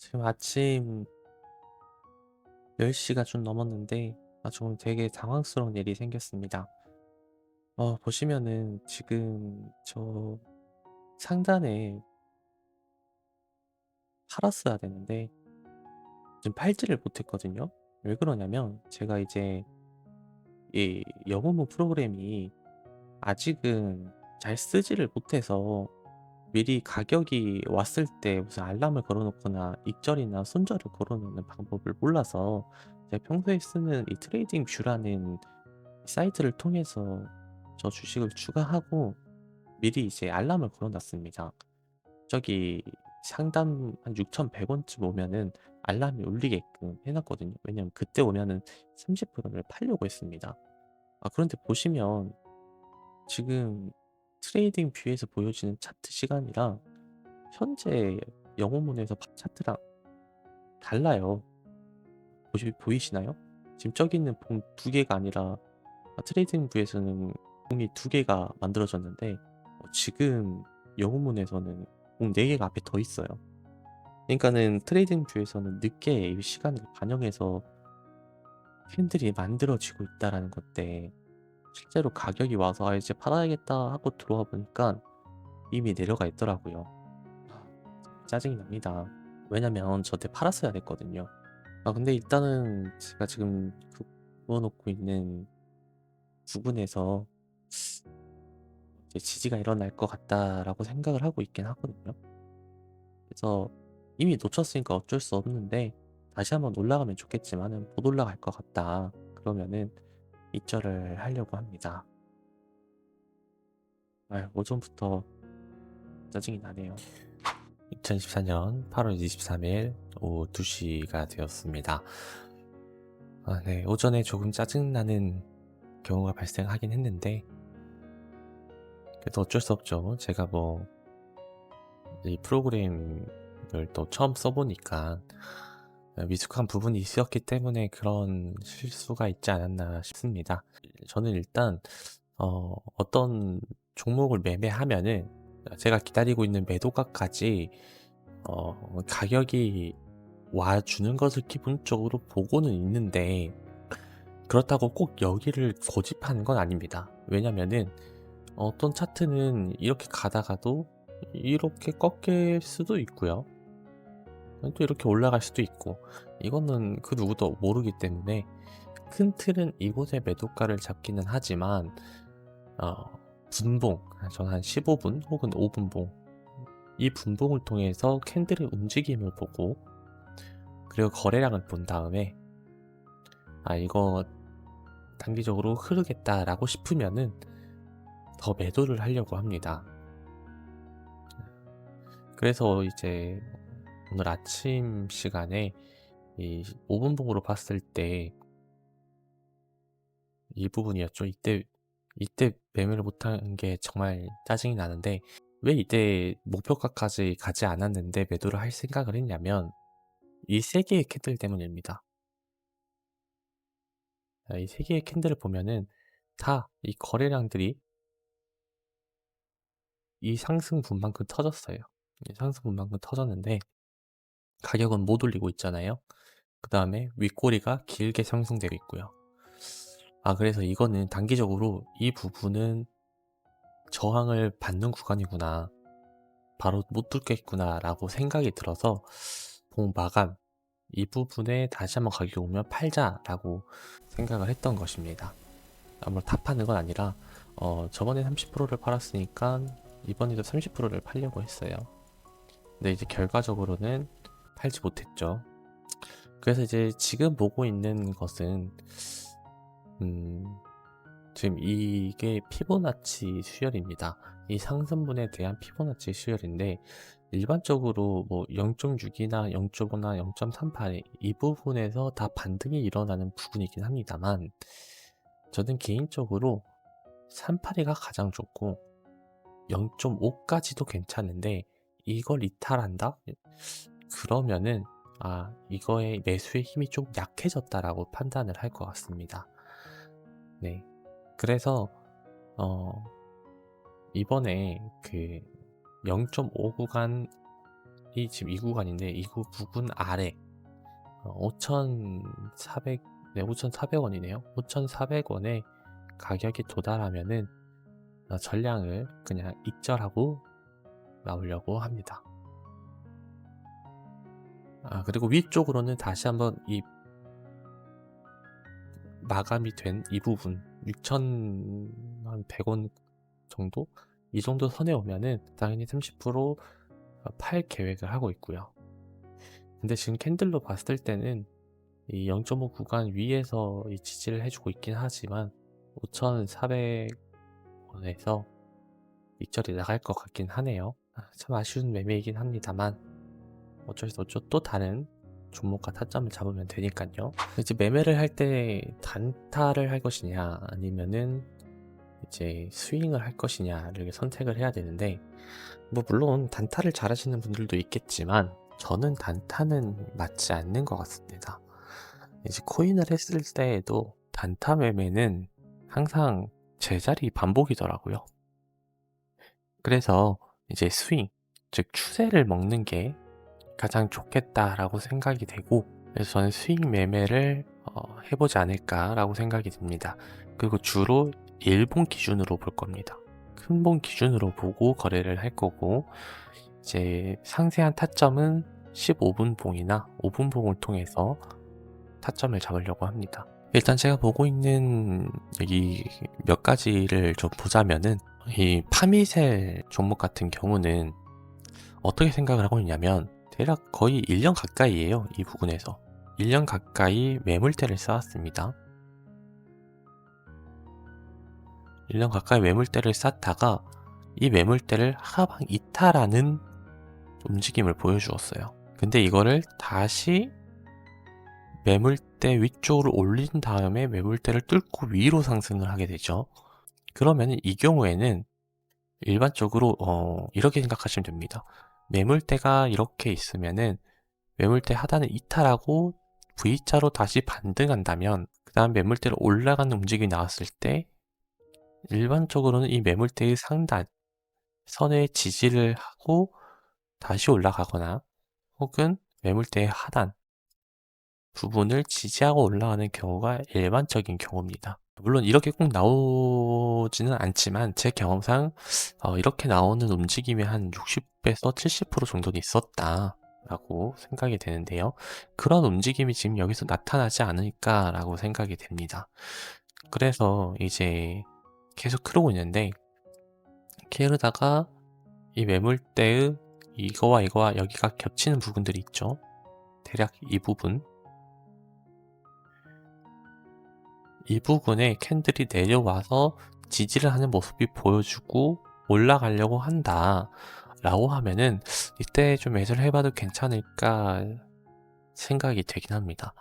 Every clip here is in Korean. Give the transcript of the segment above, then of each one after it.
지금 아침 10시가 좀 넘었는데 좀 되게 당황스러운 일이 생겼습니다. 보시면은 지금 저 상단에 팔았어야 되는데 지금 팔지를 못했거든요. 왜 그러냐면 제가 이제 이 영어문 프로그램이 아직은 잘 쓰지를 못해서 미리 가격이 왔을 때 무슨 알람을 걸어 놓거나 익절이나 손절을 걸어 놓는 방법을 몰라서 제가 평소에 쓰는 이 트레이딩 뷰라는 사이트를 통해서 저 주식을 추가하고 미리 이제 알람을 걸어 놨습니다. 저기 상단 한 6,100 원쯤 오면은 알람이 울리게끔 해 놨거든요. 왜냐면 그때 오면은 30%를 팔려고 했습니다. 그런데 보시면 지금 트레이딩 뷰에서 보여지는 차트 시간이랑 현재 영어문에서 차트랑 달라요. 보이시나요? 지금 저기 있는 봉 두 개가 아니라 트레이딩 뷰에서는 봉이 두 개가 만들어졌는데 지금 영어문에서는 봉 네 개가 앞에 더 있어요. 그러니까는 트레이딩 뷰에서는 늦게 이 시간을 반영해서 캔들이 만들어지고 있다라는 건데 실제로 가격이 와서 '아 이제 팔아야겠다.' 하고 들어와 보니까 이미 내려가 있더라고요. 짜증이 납니다. 왜냐면 저때 팔았어야 됐거든요. 근데 일단은 제가 지금 그어 놓고 있는 부분에서 이제 '지지가 일어날 것 같다.'라고 생각을 하고 있긴 하거든요. 그래서 이미 놓쳤으니까 어쩔 수 없는데 다시 한번 올라가면 좋겠지만은 '못 올라갈 것 같다.' 그러면은 입절을 하려고 합니다. 오전부터 짜증이 나네요. 2024년 8월 23일 오후 2시가 되었습니다. 네. 오전에 조금 짜증나는 경우가 발생하긴 했는데 그래도 어쩔 수 없죠. 제가 뭐 이 프로그램을 또 처음 써 보니까 미숙한 부분이 있었기 때문에 그런 실수가 있지 않았나 싶습니다. 저는 일단 어떤 종목을 매매하면은 제가 기다리고 있는 매도가까지 가격이 와 주는 것을 기본적으로 보고는 있는데 그렇다고 꼭 여기를 고집하는 건 아닙니다. 왜냐면은 어떤 차트는 이렇게 가다가도 이렇게 꺾일 수도 있고요. 또 이렇게 올라갈 수도 있고 이거는 그 누구도 모르기 때문에 큰 틀은 이곳의 매도가를 잡기는 하지만 어 분봉 저는 한 15분 혹은 5분봉 이 분봉을 통해서 캔들의 움직임을 보고 그리고 거래량을 본 다음에 이거 단기적으로 흐르겠다라고 싶으면은 더 매도를 하려고 합니다. 그래서 이제 오늘 아침 시간에 이 5분봉으로 봤을 때 이 부분이었죠. 이때 매매를 못한 게 정말 짜증이 나는데 왜 이때 목표가까지 가지 않았는데 매도를 할 생각을 했냐면 이 세 개의 캔들 때문입니다. 이 세 개의 캔들을 보면은 다 이 거래량들이 이 상승분만큼 터졌어요. 이 상승분만큼 터졌는데 가격은 못 올리고 있잖아요. 그 다음에 윗꼬리가 길게 상승되고 있고요. 그래서 이거는 단기적으로 이 부분은 저항을 받는 구간이구나. 바로 못 뚫겠구나 라고 생각이 들어서 봉 마감 이 부분에 다시 한번 가격이 오면 팔자라고 생각을 했던 것입니다. 물론 다 파는 건 아니라 저번에 30%를 팔았으니까 이번에도 30%를 팔려고 했어요. 근데 이제 결과적으로는 팔지 못했죠. 그래서 이제 지금 보고 있는 것은 음, 지금 이게 피보나치 수열입니다. 이 상승분에 대한 피보나치 수열인데 일반적으로 뭐 0.6이나 0.5나 0.38 이 부분에서 다 반등이 일어나는 부분이긴 합니다만 저는 개인적으로 38이가 가장 좋고 0.5까지도 괜찮은데 이걸 이탈한다? 그러면은 이거의 매수의 힘이 좀 약해졌다라고 판단을 할 것 같습니다. 네. 그래서 이번에 그 0.5 구간 이 지금 이 구간인데 이 부근 아래 5,400, 네, 5,400원이네요. 5,400원에 가격이 도달하면은 전량을 그냥 익절하고 나오려고 합니다. 그리고 위쪽으로는 다시 한번 이 마감이 된 이 부분 6,100원 정도? 이 정도 선에 오면은 당연히 30%팔 계획을 하고 있고요. 근데 지금 캔들로 봤을 때는 이 0.5 구간 위에서 이 지지를 해주고 있긴 하지만 5,400원에서 익절이 나갈 것 같긴 하네요. 참 아쉬운 매매이긴 합니다만 어쩔 수 없죠. 또 다른 종목과 타점을 잡으면 되니까요. 이제 매매를 할 때 단타를 할 것이냐 아니면은 이제 스윙을 할 것이냐를 선택을 해야 되는데, 뭐 물론 단타를 잘하시는 분들도 있겠지만 저는 단타는 맞지 않는 것 같습니다. 이제 코인을 했을 때에도 단타 매매는 항상 제자리 반복이더라고요. 그래서 이제 스윙, 즉 추세를 먹는 게 가장 좋겠다라고 생각이 되고, 그래서 저는 스윙 매매를 해보지 않을까라고 생각이 듭니다. 그리고 주로 일본 기준으로 볼 겁니다. 큰 본 기준으로 보고 거래를 할 거고, 이제 상세한 타점은 15분 봉이나 5분 봉을 통해서 타점을 잡으려고 합니다. 일단 제가 보고 있는 여기 몇 가지를 좀 보자면은, 이 파미셀 종목 같은 경우는 어떻게 생각을 하고 있냐면 대략 거의 1년 가까이에요. 이 부분에서 1년 가까이 매물대를 쌓았습니다. 1년 가까이 매물대를 쌓다가 이 매물대를 하방 이탈하는 움직임을 보여주었어요. 근데 이거를 다시 매물대 위쪽으로 올린 다음에 매물대를 뚫고 위로 상승을 하게 되죠. 그러면 이 경우에는 일반적으로 이렇게 생각하시면 됩니다. 매물대가 이렇게 있으면은 매물대 하단을 이탈하고 V자로 다시 반등한다면 그 다음 매물대로 올라가는 움직임이 나왔을 때 일반적으로는 이 매물대의 상단 선에 지지를 하고 다시 올라가거나 혹은 매물대의 하단 부분을 지지하고 올라가는 경우가 일반적인 경우입니다. 물론 이렇게 꼭 나오지는 않지만 제 경험상 이렇게 나오는 움직임이 한 60에서 70% 정도는 있었다 라고 생각이 되는데요. 그런 움직임이 지금 여기서 나타나지 않을까 라고 생각이 됩니다. 그래서 이제 계속 흐르고 있는데, 이렇게 흐르다가 이 매물대의 이거와 이거와 여기가 겹치는 부분들이 있죠. 대략 이 부분, 이 부분에 캔들이 내려와서 지지를 하는 모습이 보여주고 올라가려고 한다 라고 하면은 이때 좀 매수를 해봐도 괜찮을까 생각이 되긴 합니다.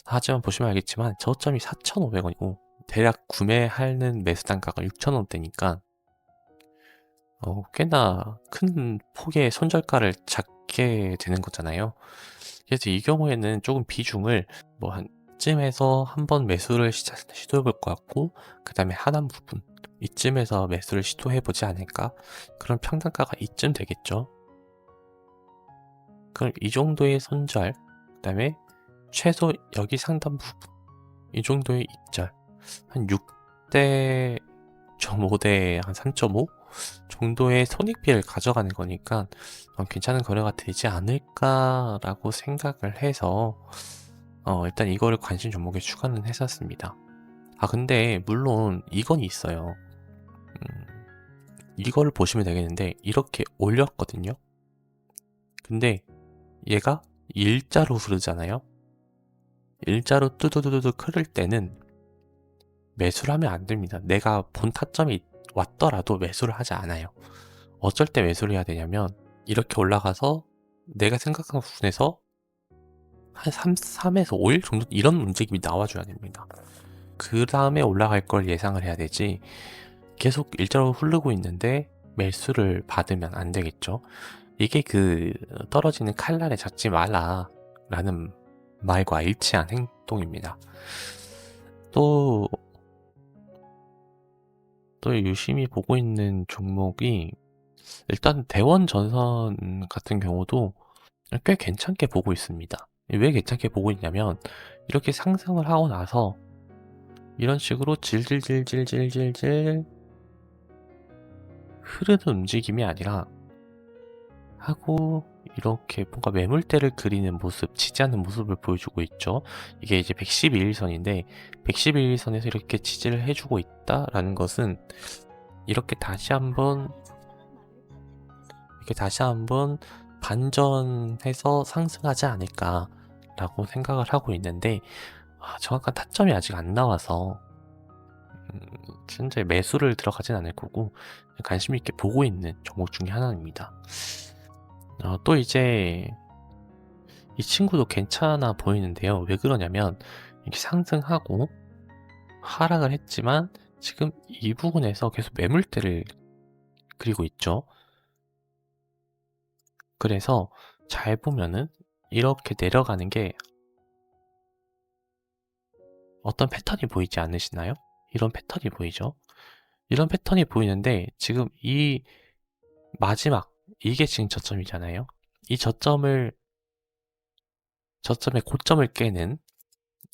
하지만 보시면 알겠지만 저점이 4,500원이고 대략 구매하는 매수 단가가 6,000원대니까 꽤나 큰 폭의 손절가를 잡게 되는 거잖아요. 그래서 이 경우에는 조금 비중을 뭐 한 쯤에서 한번 매수를 시도해 볼 것 같고, 그 다음에 하단 부분 이쯤에서 매수를 시도해 보지 않을까. 그런 평단가가 이쯤 되겠죠. 그럼 이 정도의 손절, 그 다음에 최소 여기 상단 부분 이 정도의 익절, 한 6대 5대 한 3.5 정도의 손익비를 가져가는 거니까 괜찮은 거래가 되지 않을까라고 생각을 해서 일단 이거를 관심 종목에 추가는 했었습니다. 근데 물론 이건 있어요. 이거를 보시면 되겠는데 이렇게 올렸거든요. 근데 얘가 일자로 흐르잖아요. 일자로 뚜두두두두 흐를 때는 매수를 하면 안 됩니다. 내가 본 타점이 왔더라도 매수를 하지 않아요. 어쩔 때 매수를 해야 되냐면 이렇게 올라가서 내가 생각한 부분에서 한 3에서 5일 정도 이런 움직임이 나와줘야 됩니다. 그 다음에 올라갈 걸 예상을 해야 되지, 계속 일자로 흐르고 있는데 매수를 받으면 안 되겠죠. 이게 그 떨어지는 칼날에 잡지 말라 라는 말과 일치한 행동입니다. 또 유심히 보고 있는 종목이 일단 대원전선 같은 경우도 꽤 괜찮게 보고 있습니다. 왜 괜찮게 보고 있냐면 이렇게 상승을 하고 나서 이런 식으로 질질질질질질질 흐르는 움직임이 아니라 하고 이렇게 뭔가 매물대를 그리는 모습, 지지하는 모습을 보여주고 있죠. 이게 이제 112일선인데 112일선에서 이렇게 지지를 해주고 있다라는 것은 이렇게 다시 한번 반전해서 상승하지 않을까라고 생각을 하고 있는데 정확한 타점이 아직 안 나와서 현재 매수를 들어가진 않을 거고 관심 있게 보고 있는 종목 중에 하나입니다. 또 이제 이 친구도 괜찮아 보이는데요. 왜 그러냐면 이렇게 상승하고 하락을 했지만 지금 이 부분에서 계속 매물대를 그리고 있죠. 그래서 잘 보면은 이렇게 내려가는 게 어떤 패턴이 보이지 않으시나요? 이런 패턴이 보이죠? 이런 패턴이 보이는데 지금 이 마지막 이게 지금 저점이잖아요. 이 저점의 고점을 깨는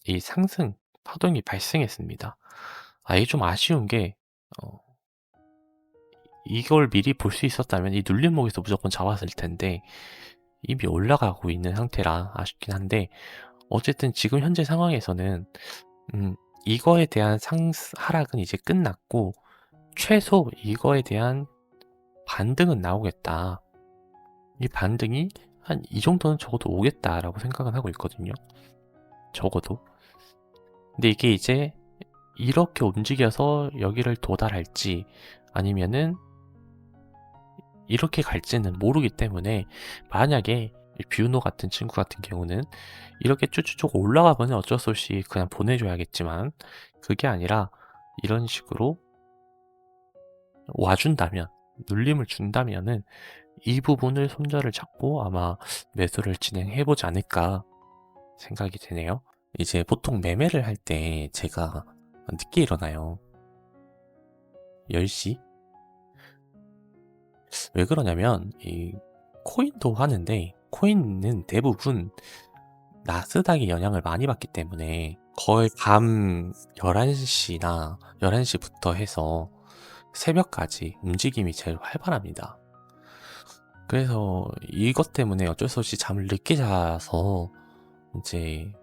이 상승 파동이 발생했습니다. 이게 좀 아쉬운 게 이걸 미리 볼 수 있었다면 이 눌림목에서 무조건 잡았을 텐데 이미 올라가고 있는 상태라 아쉽긴 한데 어쨌든 지금 현재 상황에서는 이거에 대한 하락은 이제 끝났고 최소 이거에 대한 반등은 나오겠다. 이 반등이 한 이 정도는 적어도 오겠다라고 생각은 하고 있거든요. 적어도. 근데 이게 이제 이렇게 움직여서 여기를 도달할지 아니면은 이렇게 갈지는 모르기 때문에 만약에 뷰노 같은 친구 같은 경우는 이렇게 쭉쭉쭉 올라가면 어쩔 수 없이 그냥 보내줘야겠지만 그게 아니라 이런 식으로 와준다면 눌림을 준다면은 이 부분을 손절을 잡고 아마 매수를 진행해보지 않을까 생각이 되네요. 이제 보통 매매를 할 때 제가 늦게 일어나요. 10시? 왜 그러냐면 이 코인도 하는데 코인은 대부분 나스닥의 영향을 많이 받기 때문에 거의 밤 11시나 11시부터 해서 새벽까지 움직임이 제일 활발합니다. 그래서 이것 때문에 어쩔 수 없이 잠을 늦게 자서 이제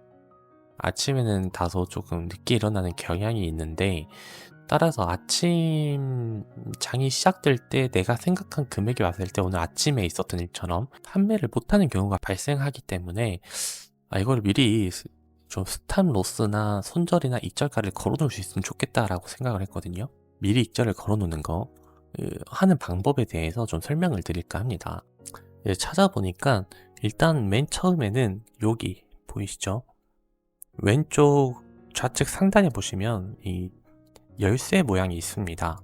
아침에는 다소 조금 늦게 일어나는 경향이 있는데 따라서 아침 장이 시작될 때 내가 생각한 금액이 왔을 때 오늘 아침에 있었던 일처럼 판매를 못하는 경우가 발생하기 때문에 이걸 미리 좀 스탑 로스나 손절이나 익절가를 걸어놓을 수 있으면 좋겠다라고 생각을 했거든요. 미리 익절을 걸어놓는 거 하는 방법에 대해서 좀 설명을 드릴까 합니다. 찾아보니까 일단 맨 처음에는 여기 보이시죠? 왼쪽 좌측 상단에 보시면 이 열쇠 모양이 있습니다.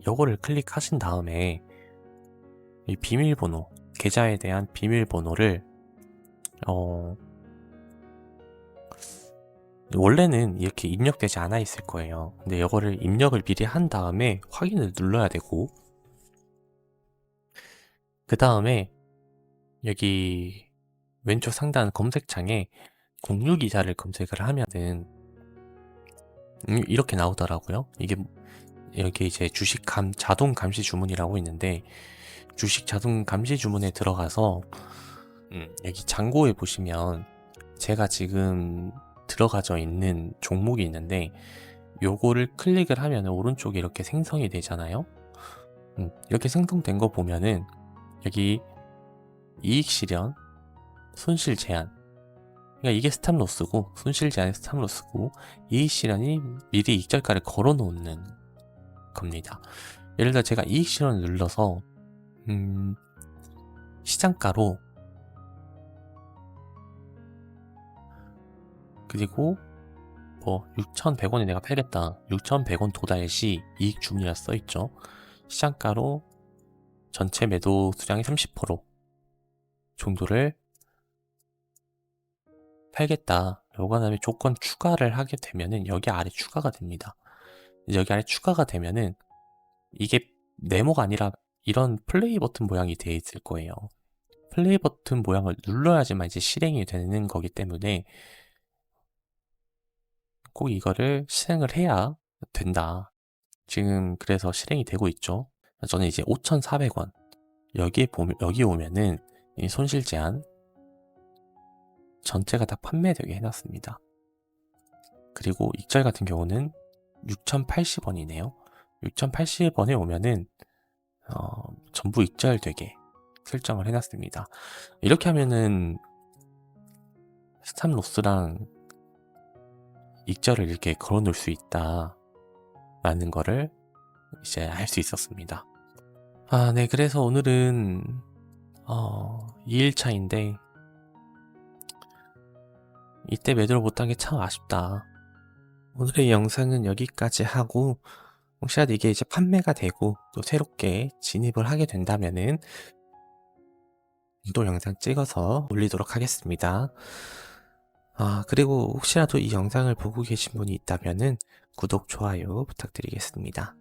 요거를 클릭하신 다음에 이 비밀번호, 계좌에 대한 비밀번호를 원래는 이렇게 입력되지 않아 있을 거예요. 근데 이거를 입력을 미리 한 다음에 확인을 눌러야 되고 그 다음에 여기 왼쪽 상단 검색창에 공유기자를 검색을 하면은 이렇게 나오더라고요. 이게 여기 이제 자동 감시 주문이라고 있는데 주식 자동 감시 주문에 들어가서 여기 잔고에 보시면 제가 지금 들어가져 있는 종목이 있는데 요거를 클릭을 하면 오른쪽에 이렇게 생성이 되잖아요. 이렇게 생성된 거 보면은 여기 이익 실현, 손실 제한. 그러니까 이게 스탑로스고 손실 제한이 스탑로스고 이익 실현이 미리 익절가를 걸어 놓는 겁니다. 예를 들어 제가 이익 실현을 눌러서 시장가로 그리고 뭐 6,100원에 내가 팔겠다. 6,100원 도달 시 이익 주문이라 써있죠. 시장가로 전체 매도 수량의 30% 정도를 팔겠다. 요거 다음에 조건 추가를 하게 되면은 여기 아래 추가가 됩니다. 여기 아래 추가가 되면은 이게 네모가 아니라 이런 플레이 버튼 모양이 되어 있을 거예요. 플레이 버튼 모양을 눌러야지만 이제 실행이 되는 거기 때문에 꼭 이거를 실행을 해야 된다. 지금 그래서 실행이 되고 있죠. 저는 이제 5,400원 여기 오면은 이 손실 제한 전체가 다 판매되게 해놨습니다. 그리고 익절 같은 경우는 6,080원이네요. 6,080원에 오면은 전부 익절되게 설정을 해놨습니다. 이렇게 하면은 스탑로스랑 익절을 이렇게 걸어 놓을 수 있다 라는 거를 이제 알 수 있었습니다. 네. 그래서 오늘은 2일차인데 이때 매도를 못한 게 참 아쉽다. 오늘의 영상은 여기까지 하고, 혹시라도 이게 이제 판매가 되고 또 새롭게 진입을 하게 된다면은 또 영상 찍어서 올리도록 하겠습니다. 그리고 혹시라도 이 영상을 보고 계신 분이 있다면은 구독, 좋아요 부탁드리겠습니다.